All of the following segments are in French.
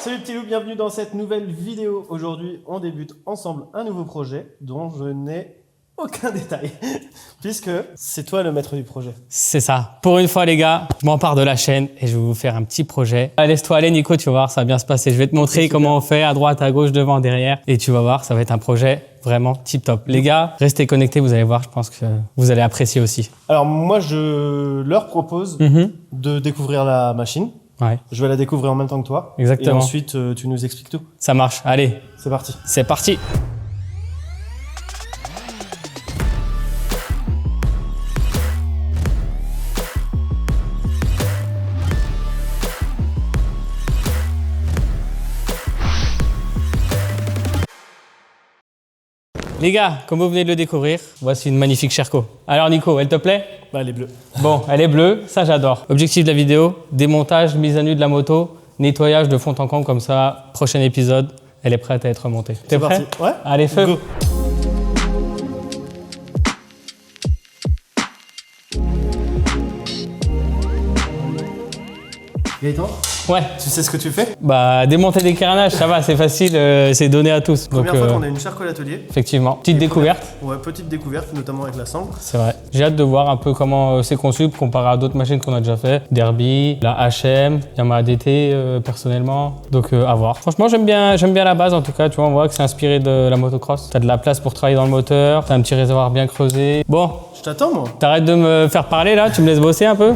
Salut petit loup, bienvenue dans cette nouvelle vidéo. Aujourd'hui, on débute ensemble un nouveau projet dont je n'ai aucun détail, puisque c'est toi le maître du projet. C'est ça. Pour une fois les gars, je m'empare de la chaîne et je vais vous faire un petit projet. Laisse-toi aller Nico, tu vas voir, ça va bien se passer. Je vais te montrer comment on fait à droite, à gauche, devant, derrière. Et tu vas voir, ça va être un projet vraiment tip top. Les gars, restez connectés, vous allez voir, je pense que vous allez apprécier aussi. Alors moi, je leur propose de découvrir la machine. Ouais. Je vais la découvrir en même temps que toi. Exactement. Et ensuite, tu nous expliques tout. Ça marche, allez. C'est parti. C'est parti. Les gars, comme vous venez de le découvrir, voici une magnifique Sherco. Alors Nico, elle te plaît? Bah, elle est bleue. Bon, elle est bleue, ça j'adore. Objectif de la vidéo, démontage, mise à nu de la moto, nettoyage de fond en comble comme ça, prochain épisode, elle est prête à être montée. T'es prêt? Ouais. Allez, feu. Go. Gaëtan, Ouais. tu sais ce que tu fais? Bah, démonter des carénages, ça va, c'est facile, c'est donné à tous. Première fois qu'on a une Sherco à l'atelier. Effectivement, petite découverte. Ouais, petite découverte, notamment avec la sangle. C'est vrai. J'ai hâte de voir un peu comment c'est conçu comparé à d'autres machines qu'on a déjà fait. Derby, la HM, Yamaha DT personnellement. Donc à voir. Franchement, j'aime bien la base en tout cas. Tu vois, on voit que c'est inspiré de la motocross. T'as de la place pour travailler dans le moteur. T'as un petit réservoir bien creusé. Bon, Je t'attends, moi. t'arrêtes de me faire parler là. Tu me laisses bosser un peu.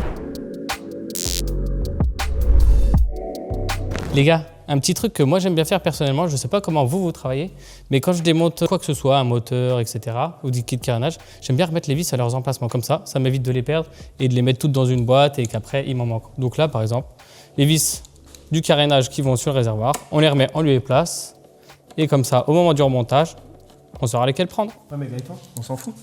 Les gars, un petit truc que moi j'aime bien faire personnellement, je ne sais pas comment vous travaillez, mais quand je démonte quoi que ce soit, un moteur, etc., ou des kits de carénage, j'aime bien remettre les vis à leurs emplacements comme ça m'évite de les perdre et de les mettre toutes dans une boîte et qu'après il m'en manque. Donc là par exemple, les vis du carénage qui vont sur le réservoir, on les remet en lieu et place, et comme ça, au moment du remontage, on saura lesquelles prendre. Ouais, mais Gaëtan, on s'en fout.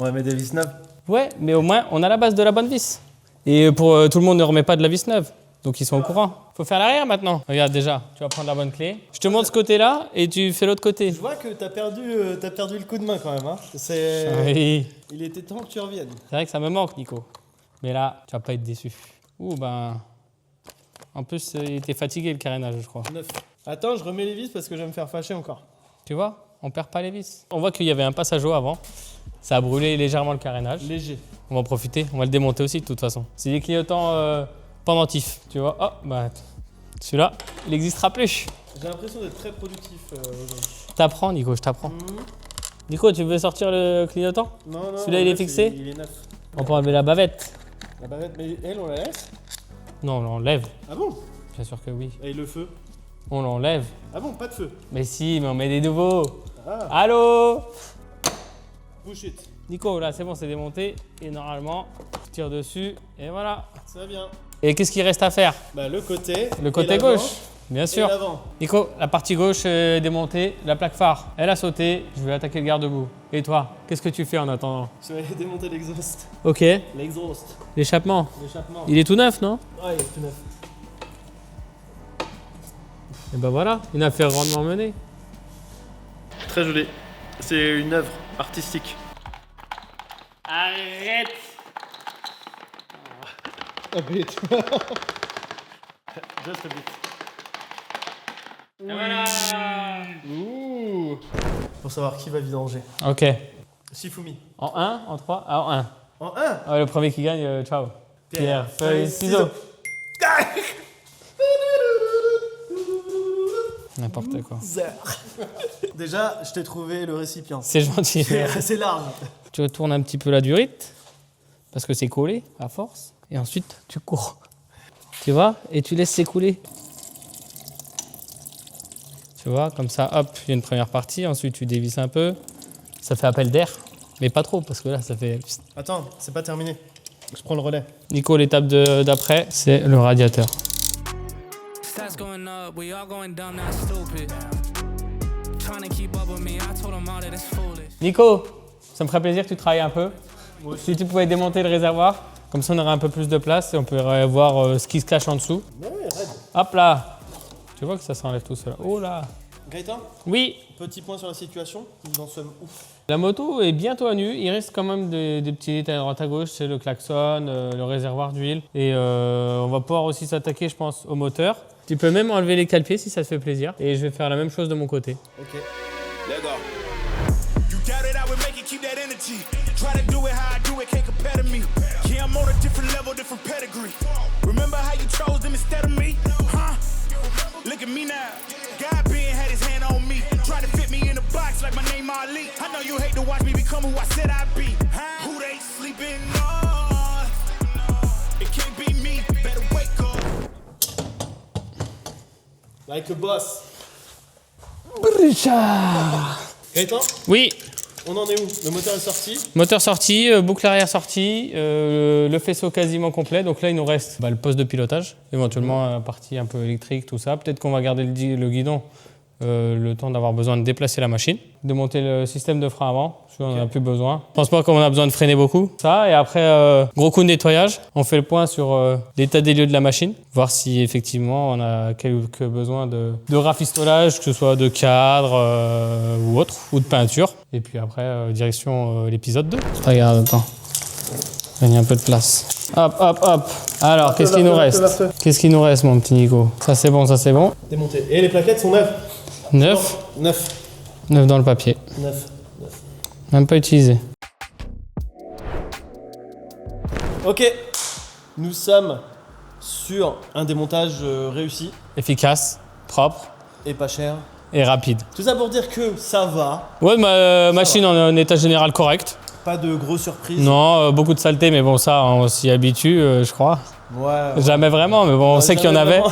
On va mettre des vis neuves. Ouais, mais au moins on a la base de la bonne vis. Et pour tout le monde ne remet pas de la vis neuve. Donc ils sont au courant. Faut faire l'arrière maintenant. Regarde déjà, tu vas prendre la bonne clé. Je te montre ce côté-là et tu fais l'autre côté. Je vois que t'as perdu le coup de main quand même. Hein. Oui. Il était temps que tu reviennes. C'est vrai que ça me manque, Nico. Mais là, tu vas pas être déçu. Ouh, ben... En plus, il était fatigué le carénage, je crois. Neuf. Attends, je remets les vis parce que je vais me faire fâcher encore. Tu vois, on perd pas les vis. On voit qu'il y avait un passage eau avant. Ça a brûlé légèrement le carénage. Léger. On va en profiter. On va le démonter aussi, de toute façon. C'est des clignotants pendentifs, tu vois. Oh, bah... Celui-là, il n'existera plus. J'ai l'impression d'être très productif aujourd'hui. T'apprends, Nico, je t'apprends. Nico, tu veux sortir le clignotant? Non, non. Celui-là, il est fixé? Il est neuf. On peut enlever la bavette. La bavette, mais elle, on la laisse? Non, on l'enlève. Ah bon? Bien sûr que oui. Et le feu? On l'enlève. Ah bon, pas de feu? Mais si, mais on met des nouveaux. Ah. Allô? Bullshit. Nico, là, c'est bon, c'est démonté. Et normalement, je tire dessus. Et voilà. Ça va bien. Et qu'est-ce qu'il reste à faire? Bah, le côté. Le côté et l'avant, gauche. Bien sûr. Et l'avant. Nico, la partie gauche est démontée. La plaque phare, elle a sauté. Je vais attaquer le garde-boue. Et toi, qu'est-ce que tu fais en attendant? Je vais aller démonter l'exhaust. Ok. L'exhaust. L'échappement. L'échappement. Il est tout neuf, non? Ouais, il est tout neuf. Et ben voilà, une affaire rondement menée. Très joli. C'est une œuvre artistique. Arrête! A bit. Just a bit. Et voilà! Ouh. Pour savoir qui va vidanger. Ok. Shifumi. En 1, en 3, en 1. En 1. Ah, le premier qui gagne, ciao. Pierre, feuille, ciseaux. N'importe quoi. Déjà, je t'ai trouvé le récipient. C'est gentil. C'est large. Tu retournes un petit peu la durite, parce que c'est collé à force. Et ensuite, tu cours. Tu vois? Et tu laisses s'écouler. Tu vois, comme ça, hop, il y a une première partie. Ensuite, tu dévisses un peu. Ça fait appel d'air, mais pas trop, parce que là, ça fait... Attends, c'est pas terminé. Je prends le relais. Nico, l'étape d'après, c'est le radiateur. Nico, ça me ferait plaisir que tu travailles un peu. Si tu pouvais démonter le réservoir, comme ça on aurait un peu plus de place et on pourrait voir ce qui se cache en dessous. Ouais, raide. Hop là! Tu vois que ça s'enlève tout seul. Oh là! Gaëtan, Oui, petit point sur la situation. Nous en sommes où? la moto est bientôt à nu. Il reste quand même des petits détails à droite à gauche. C'est le klaxon, le réservoir d'huile. Et on va pouvoir aussi s'attaquer, je pense, au moteur. Tu peux même enlever les cale-pieds si ça te fait plaisir. Et je vais faire la même chose de mon côté. Ok. Let go. You doubt it, I would make it, keep that energy. Try to do it how I do it, can't compare to me. Yeah, I'm on a different level, different pedigree. Remember how you chose them instead of me? Huh? Look at me now. God being had his hand on me. Try to fit me in a box like my name Ali. I know you hate to watch me become who I said I'd be. Huh? Who they sleeping on? It can't be me, better wake up. Like a boss. Gaëtan, Oui, on en est où? Le moteur est sorti. moteur sorti, boucle arrière sortie, le faisceau quasiment complet. Donc là, il nous reste le poste de pilotage, éventuellement la partie un peu électrique, tout ça. Peut-être qu'on va garder le guidon le temps d'avoir besoin de déplacer la machine. Démonter le système de frein avant, parce qu'on n'en a plus besoin. Je pense pas qu'on a besoin de freiner beaucoup. Ça, et après, gros coup de nettoyage. On fait le point sur l'état des lieux de la machine, voir si effectivement on a quelques besoins de rafistolage, que ce soit de cadre ou autre, ou de peinture. Et puis après, direction l'épisode 2. Regarde, attends. Gagner un peu de place. Hop, hop, hop. Alors, qu'est-ce qu'il nous reste? Qu'est-ce qu'il nous reste, mon petit Nico? Ça, c'est bon, ça, c'est bon. Démonté. Et les plaquettes sont neuves. 9. 9. 9 dans le papier. 9. Même pas utilisé. Ok. Nous sommes sur un démontage réussi Efficace, propre et pas cher. et rapide. Tout ça pour dire que ça va. Ouais, ma machine en état général correct. Pas de grosses surprises. Non, beaucoup de saleté, mais bon, ça, on s'y habitue, je crois. Ouais. Jamais vraiment, mais bon, on sait qu'il y en avait.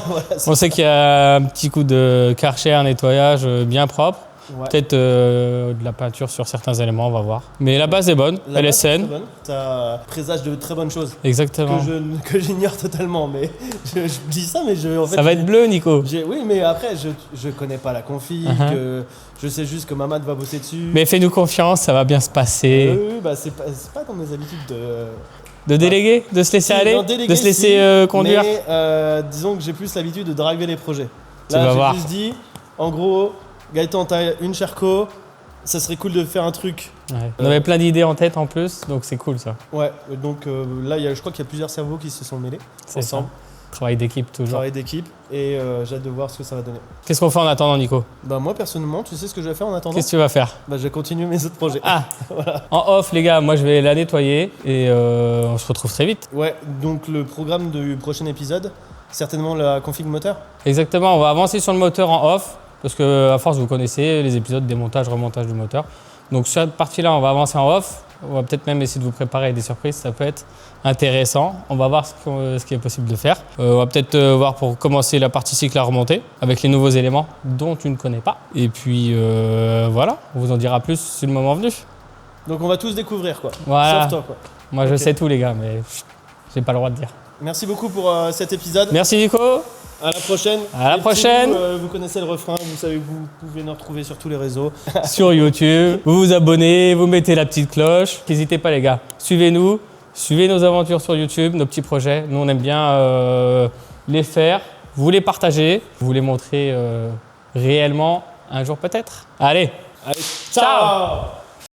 On sait qu'il y a un petit coup de Karcher, un nettoyage bien propre. Ouais. Peut-être de la peinture sur certains éléments, on va voir. Mais la base est bonne, elle est saine. Ça présage de très bonnes choses. Exactement. Que j'ignore totalement, mais je dis ça, mais en fait, Ça va être bleu, Nico. oui, mais après, je connais pas la config, je sais juste que Mamad va bosser dessus. Mais fais-nous confiance, ça va bien se passer. Oui, bah c'est pas dans mes habitudes De déléguer, de se laisser aller, déléguer, de se laisser conduire. Mais disons que j'ai plus l'habitude de driver les projets. Tu vas Là, voir. j'ai juste dit, en gros, Gaëtan, t'as une Sherco, ça serait cool de faire un truc. Ouais. On avait plein d'idées en tête en plus, donc c'est cool ça. Ouais, donc là, je crois qu'il y a plusieurs cerveaux qui se sont mêlés C'est ensemble. ça. Travail d'équipe toujours. Travail d'équipe, et j'ai hâte de voir ce que ça va donner. Qu'est-ce qu'on fait en attendant, Nico? Bah moi, personnellement, tu sais ce que je vais faire en attendant? Qu'est-ce que tu vas faire? Bah, je vais continuer mes autres projets. Ah, en off, les gars, moi je vais la nettoyer et on se retrouve très vite. Ouais, donc le programme du prochain épisode, certainement la config moteur. Exactement, on va avancer sur le moteur en off parce que à force vous connaissez les épisodes démontage, remontage du moteur. Donc sur cette partie-là, on va avancer en off. On va peut-être même essayer de vous préparer des surprises, ça peut être intéressant. On va voir ce qui est possible de faire. On va peut-être voir pour commencer la partie cycle à remonter avec les nouveaux éléments dont tu ne connais pas. Et puis voilà, on vous en dira plus si le moment venu. Donc on va tous découvrir quoi. Voilà. Sauf toi quoi. Moi je Ok. sais tout les gars, mais j'ai pas le droit de dire. Merci beaucoup pour cet épisode. Merci Nico. À la prochaine. À la Et prochaine. vous connaissez le refrain, vous savez que vous pouvez nous retrouver sur tous les réseaux. Sur YouTube. Vous vous abonnez, vous mettez la petite cloche. N'hésitez pas les gars, suivez-nous, suivez nos aventures sur YouTube, nos petits projets. Nous on aime bien les faire, vous les partager, vous les montrer réellement un jour peut-être. Allez, Allez, ciao. ciao.